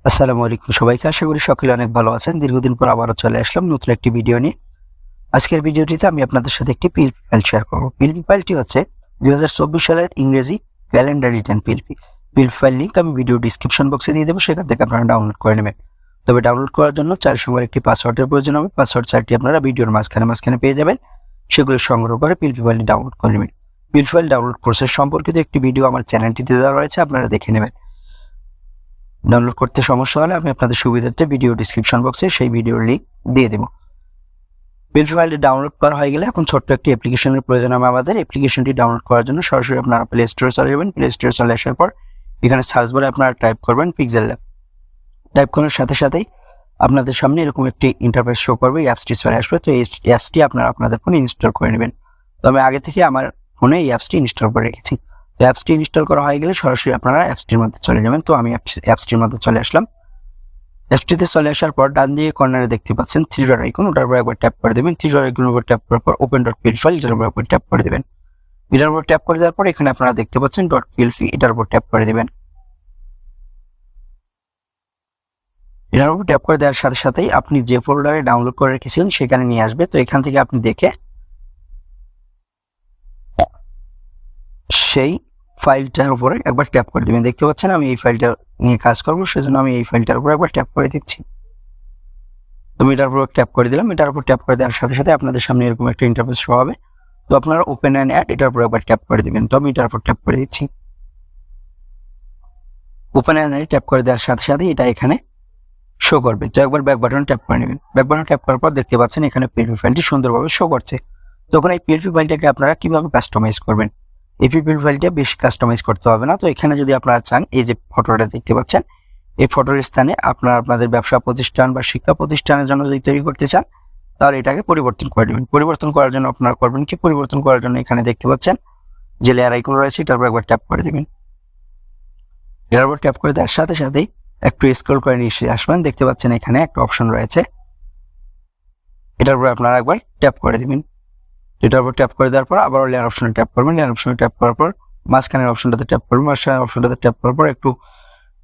আসসালামু আলাইকুম সবাইকে। আশা করি সকলে অনেক ভালো আছেন। দীর্ঘদিন পর আবারও চলে আসলাম নতুন একটি ভিডিও নিয়ে। আজকের ভিডিওটিতে আমি আপনাদের সাথে একটি পিএলপি ফাইল শেয়ার করব। পিএলপি ফাইলটি হচ্ছে 2024 সালের ইংরেজি calendar return PLP file link আমি ভিডিও ডিসক্রিপশন বক্সে দিয়ে দেবো, সেখান থেকে আপনারা ডাউনলোড করে নেবেন। তবে ডাউনলোড করার জন্য 4 সংখ্যার একটি পাসওয়ার্ডের প্রয়োজন হবে। পাসওয়ার্ড 4টি আপনারা ভিডিওর মাঝখানে পেয়ে যাবেন। সেগুলো সংগ্রহ করে পিএলপি ফাইলটি ডাউনলোড করে নেবেন। পিএলপি ফাইল ডাউনলোড প্রসেস সম্পর্কিত একটি ভিডিও আমার চ্যানেলটিতে দেওয়া রয়েছে, আপনারা দেখে নেবেন। ডাউনলোড করতে সমস্যা হলে আমি আপনাদের সুবিধার্থে ভিডিও ডিসক্রিপশন বক্সে সেই ভিডিওর লিঙ্ক দিয়ে দেবো। পিএলপি ফাইলটি ডাউনলোড করা হয়ে গেলে এখন ছোট্ট একটি অ্যাপ্লিকেশনের প্রয়োজন হবে আমাদের। অ্যাপ্লিকেশনটি ডাউনলোড করার জন্য সরাসরি আপনারা প্লে স্টোরে চলে যাবেন। প্লে স্টোরে চলে আসার পর এখানে সার্চ বারে আপনারা টাইপ করবেন Pixellab। টাইপ করার সাথে সাথেই আপনাদের সামনে এরকম একটি ইন্টারফেস শো করবে, অ্যাপসটি চলে আসবে। তো এই অ্যাপসটি আপনারা আপনাদের ফোনে ইনস্টল করে নেবেন। তো আমি আগে থেকে আমার ফোনে এই অ্যাপসটি ইনস্টল করে রেখেছি। তো অ্যাপসটি ইনস্টল করা হয়ে গেলে সরাসরি আপনারা অ্যাপসটির মধ্যে চলে যাবেন। তো আমি অ্যাপসটির মধ্যে চলে আসলাম। অ্যাপসটিতে চলে আসার পর ডান দিকে কর্নারে দেখতে পাচ্ছেন থ্রি ডট আইকন, ওটার উপর একবার ট্যাপ করে দেবেন। থ্রি ডট আইকনের উপর ট্যাপ করার পর ওপেন ডট পিএলপি ফাইল, এটার উপর ট্যাপ করে দেবেন। এটার উপর ট্যাপ করে দেওয়ার পর এখানে আপনারা দেখতে পাচ্ছেন ডট পিএলপি, এটার উপর ট্যাপ করে দেবেন। এটার উপর ট্যাপ করে দেওয়ার সাথে সাথেই আপনি যে ফোল্ডারে ডাউনলোড করে রেখেছিলেন সেখানে নিয়ে আসবে। তো এখান থেকে আপনি দেখে সেই ফাইলটার উপরে একবার ট্যাপ করে দেবেন। দেখতে পাচ্ছেন আমি এই ফাইলটা নিয়ে কাজ করবো, সেজন্য আমি এই ফাইলটার উপর একবার ট্যাপ করে দিচ্ছি। তো এটার উপর ট্যাপ করে দিলাম। এটার উপর ট্যাপ করে দেওয়ার সাথে সাথে আপনাদের সামনে এরকম একটা ইন্টারফেস শো হবে। তো আপনারা ওপেন অ্যান্ড অ্যাড এটার উপর একবার ট্যাপ করে দিবেন। তো আমি এটার উপর ট্যাপ করে দিচ্ছি। ওপেন অ্যান্ড অ্যাড ট্যাপ করে দেওয়ার সাথে সাথে এটা এখানে শো করবে। তো একবার ব্যাক বাটন ট্যাপ করে নেবেন। ব্যাক বাটন ট্যাপ করার পর দেখতে পাচ্ছেন এখানে পিএলপি ফাইলটি সুন্দরভাবে শো করছে। তখন এই পিএলপি ফাইলটাকে আপনারা কিভাবে কাস্টমাইজ করবেন? এই পিএলপি ফাইলটা বেশি কাস্টমাইজ করতে হবে না। তো এখানে যদি আপনারা চান, এই যে ফটোটা দেখতে পাচ্ছেন, এই ফটোর স্থানে আপনারা আপনাদের ব্যবসা প্রতিষ্ঠান বা শিক্ষা প্রতিষ্ঠানের জন্য যদি তৈরি করতে চান, তাহলে এটাকে পরিবর্তন করে দেবেন। পরিবর্তন করার জন্য আপনারা করবেন কি? পরিবর্তন করার জন্য এখানে দেখতে পাচ্ছেন যে লেয়ার আইকন রয়েছে, এটার উপর একবার ট্যাপ করে দেবেন। এটার উপর ট্যাপ করে দেওয়ার সাথে সাথেই একটু স্ক্রল করে নিচে আসবেন। দেখতে পাচ্ছেন এখানে একটা অপশন রয়েছে, এটার উপর আপনারা একবার ট্যাপ করে দিবেন। এটার উপর ট্যাপ করে দেওয়ার পর আবার লেয়ার অপশনে ট্যাপ করবেন। লেয়ার অপশনে ট্যাপ করার পর মাঝখানের অপশনটাতে ট্যাপ করবেন। মাঝখানের অপশনটাতে ট্যাপ করার পর একটু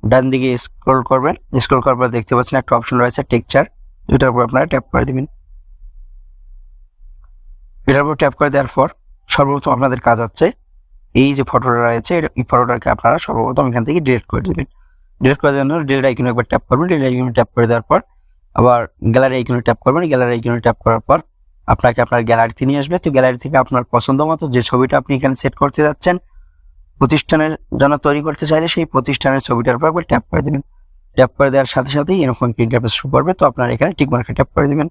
ডান দিকে স্ক্রল করবেন। স্ক্রল করার পর দেখতে পাচ্ছেন একটা অপশন রয়েছে টেক্সচার, এটার উপর আপনারা ট্যাপ করে দিবেন। এটার উপর ট্যাপ করে দেওয়ার পর সর্বপ্রথম আপনাদের কাজ হচ্ছে এই যে ফটোটা রয়েছে, এই ফটোটাকে আপনারা সর্বপ্রথম এখান থেকে ডিলিট করে দেবেন। ডিলিট করে দেওয়ার জন্য ডিলিট আইকনে একবার ট্যাপ করবেন। ডিলিট আইকনে ট্যাপ করে দেওয়ার পর আবার গ্যালারি আইকনে ট্যাপ করবেন। গ্যালারি আইকনে ট্যাপ করার পর আপনাকে আপনার গ্যালারিতে নিয়ে আসবে। তো গ্যালারি থেকে আপনার পছন্দ মতো যে ছবিটা আপনি এখানে সেট করতে যাচ্ছেন, প্রতিষ্ঠানের জন্য তৈরি করতে চাইলে সেই প্রতিষ্ঠানের ছবিটার উপর একবার ট্যাপ করে দেবেন। ট্যাপ করে দেওয়ার সাথে সাথেই এরকম একটা ইন্টারফেস শো করবে। তো আপনারা এখানে টিক মার্কে ট্যাপ করে দেবেন।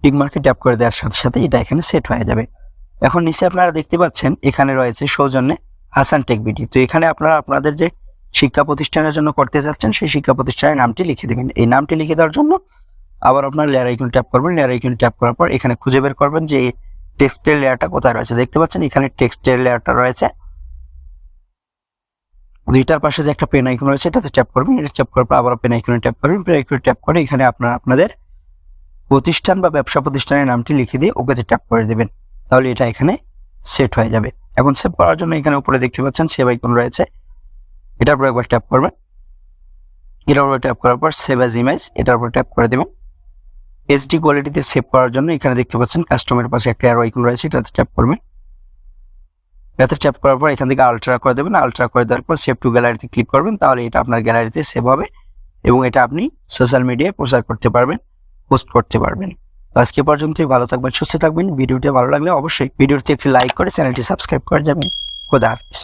টিক মার্কে ট্যাপ করে দেওয়ার সাথে সাথে এটা এখানে সেট হয়ে যাবে। এখন নিচে আপনারা দেখতে পাচ্ছেন এখানে রয়েছে সৌজন্যে হাসান টেক বিডি। তো এখানে আপনারা আপনাদের যে শিক্ষা প্রতিষ্ঠানের জন্য করতে যাচ্ছেন সেই শিক্ষা প্রতিষ্ঠানের নামটি লিখে দেবেন। এই নামটি লিখে দেওয়ার জন্য আবার আপনার লেয়ার আইকন ট্যাপ করবেন। লেয়ার আইকন ট্যাপ করার পর এখানে খুঁজে বের করবেন যে টেক্সটের লেয়ারটা কোথায় রয়েছে। দেখতে পাচ্ছেন এখানে টেক্সটের লেয়ারটা রয়েছে। দুইটার পাশে যে একটা পেন আইকন রয়েছে এটাতে ট্যাপ করবেন। এটা ট্যাপ করার পর আবার পেন আইকনে ট্যাপ করবেন। পেন আইকনে ট্যাপ করে এখানে আপনারা আপনাদের প্রতিষ্ঠান বা ব্যবসা প্রতিষ্ঠানের নামটি লিখে দিয়ে ওকেতে ট্যাপ করে দেবেন। তাহলে এটা এখানে সেট হয়ে যাবে। এখন সেভ করার জন্য এখানে উপরে দেখতে পাচ্ছেন সেভ আইকন রয়েছে, এটার উপর একবার ট্যাপ করবেন। এটার উপর ট্যাপ করার পর সেভ অ্যাজ ইমেজ, এটার উপর ট্যাপ করে দেবেন। এইচডি কোয়ালিটিতে সেভ করার জন্য এখানে দেখতে পাচ্ছেন কাস্টমের পাশে একটা অ্যারো আইকন রয়েছে, এটাতে ট্যাপ করবেন। এটাতে ট্যাপ করার পর এখান থেকে আলট্রা করে দেবেন। আলট্রা করে দেওয়ার পর সেভ টু গ্যালারিতে ক্লিক করবেন। তাহলে এটা আপনার গ্যালারিতে সেভ হবে এবং এটা আপনি সোশ্যাল মিডিয়ায় প্রচার করতে পারবেন, পোস্ট করতে পারবেন। তো আজকে পর্যন্তই, ভালো থাকবেন, সুস্থ থাকবেন। ভিডিওটি ভালো লাগলে অবশ্যই ভিডিওতে একটি লাইক করে চ্যানেলটি সাবস্ক্রাইব করে যাবেন। খোদা হাফেজ।